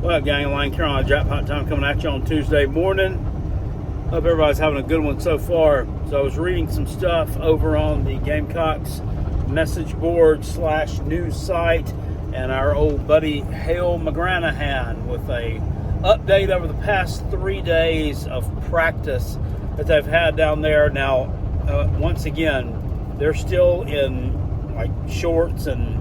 What up, gang? Lane Carolina Jackpot Time coming at you on Tuesday morning. Hope everybody's having a good one so far. So I was reading some stuff over on the Gamecocks message board / news site, and our old buddy Hale McGranahan with a update over the past 3 days of practice that they've had down there. Now, once again, they're still in like shorts and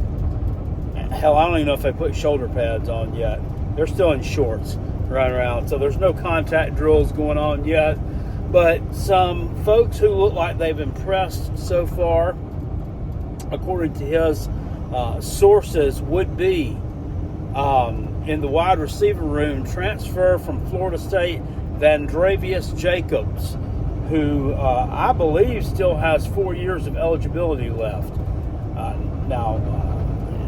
hell, I don't even know if they put shoulder pads on yet. They're still in shorts running around, so there's no contact drills going on yet. But some folks who look like they've impressed so far, according to his sources, would be in the wide receiver room, transfer from Florida State, Vandravius Jacobs, who I believe still has 4 years of eligibility left.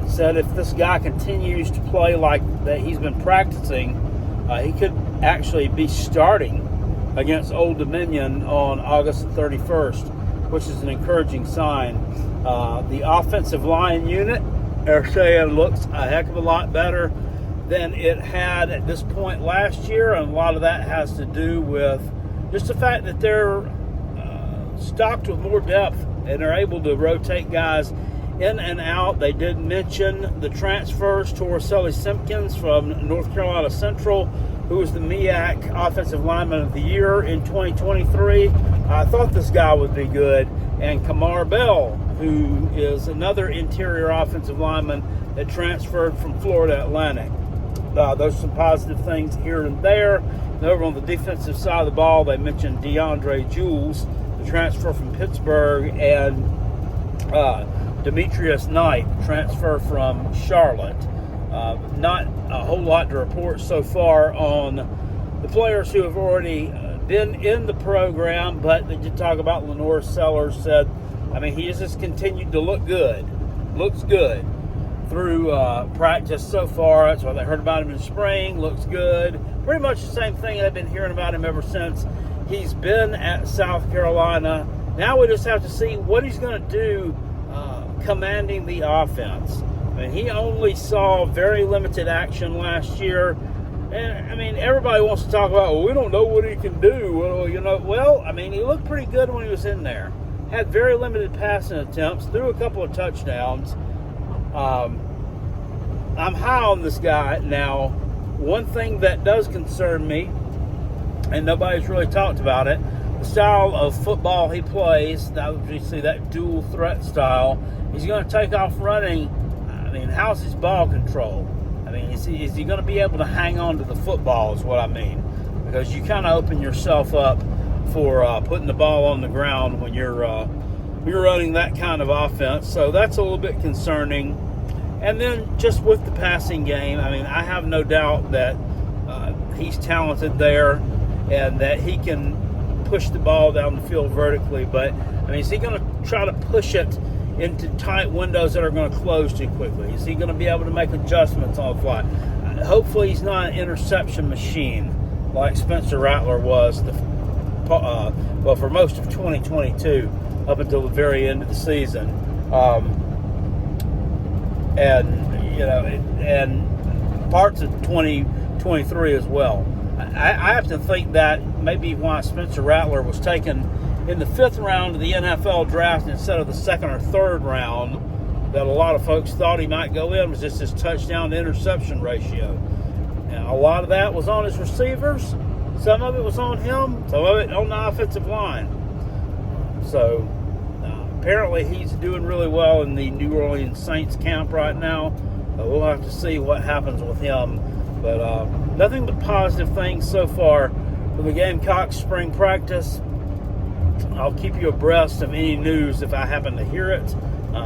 Said if this guy continues to play like that he's been practicing, he could actually be starting against Old Dominion on August 31st, which is an encouraging sign. The offensive line unit, they're saying, looks a heck of a lot better than it had at this point last year, and a lot of that has to do with just the fact that they're stocked with more depth and are able to rotate guys in and out. They did mention the transfers, Torricelli Simpkins from North Carolina Central, who was the MEAC Offensive Lineman of the Year in 2023. I thought this guy would be good. And Kamar Bell, who is another interior offensive lineman that transferred from Florida Atlantic. Those are some positive things here and there. And over on the defensive side of the ball, they mentioned DeAndre Jules, the transfer from Pittsburgh, and Demetrius Knight, transfer from Charlotte. Not a whole lot to report so far on the players who have already been in the program, but they did talk about Lenore Sellers. Said, he has just continued to look good. Looks good through practice so far. That's why they heard about him in spring. Looks good. Pretty much the same thing I've been hearing about him ever since he's been at South Carolina. Now we just have to see what he's going to do commanding the offense. He only saw very limited action last year. And, everybody wants to talk about, we don't know what he can do. He looked pretty good when he was in there. Had very limited passing attempts, threw a couple of touchdowns. I'm high on this guy. Now, one thing that does concern me, and nobody's really talked about it, the style of football he plays, you see that dual threat style, he's going to take off running. How's his ball control? Is he going to be able to hang on to the football is what I mean. Because you kind of open yourself up for putting the ball on the ground when you're running that kind of offense. So that's a little bit concerning. And then just with the passing game, I have no doubt that he's talented there and that he can push the ball down the field vertically. But, is he going to try to push it into tight windows that are going to close too quickly? Is he going to be able to make adjustments on the fly? Hopefully he's not an interception machine like Spencer Rattler was for most of 2022 up until the very end of the season. And parts of 2023 as well. I have to think that maybe why Spencer Rattler was taken in the 5th round of the NFL draft instead of the 2nd or 3rd round that a lot of folks thought he might go in was just his touchdown to interception ratio. And a lot of that was on his receivers. Some of it was on him. Some of it on the offensive line. So apparently he's doing really well in the New Orleans Saints camp right now. We'll have to see what happens with him. But nothing but positive things so far for the Gamecocks spring practice. I'll keep you abreast of any news if I happen to hear it.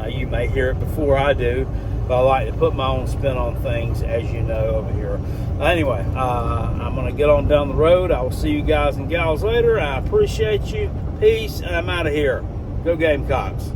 You may hear it before I do, but I like to put my own spin on things, as you know, over here. Anyway, I'm going to get on down the road. I will see you guys and gals later. I appreciate you. Peace, and I'm out of here. Go Gamecocks.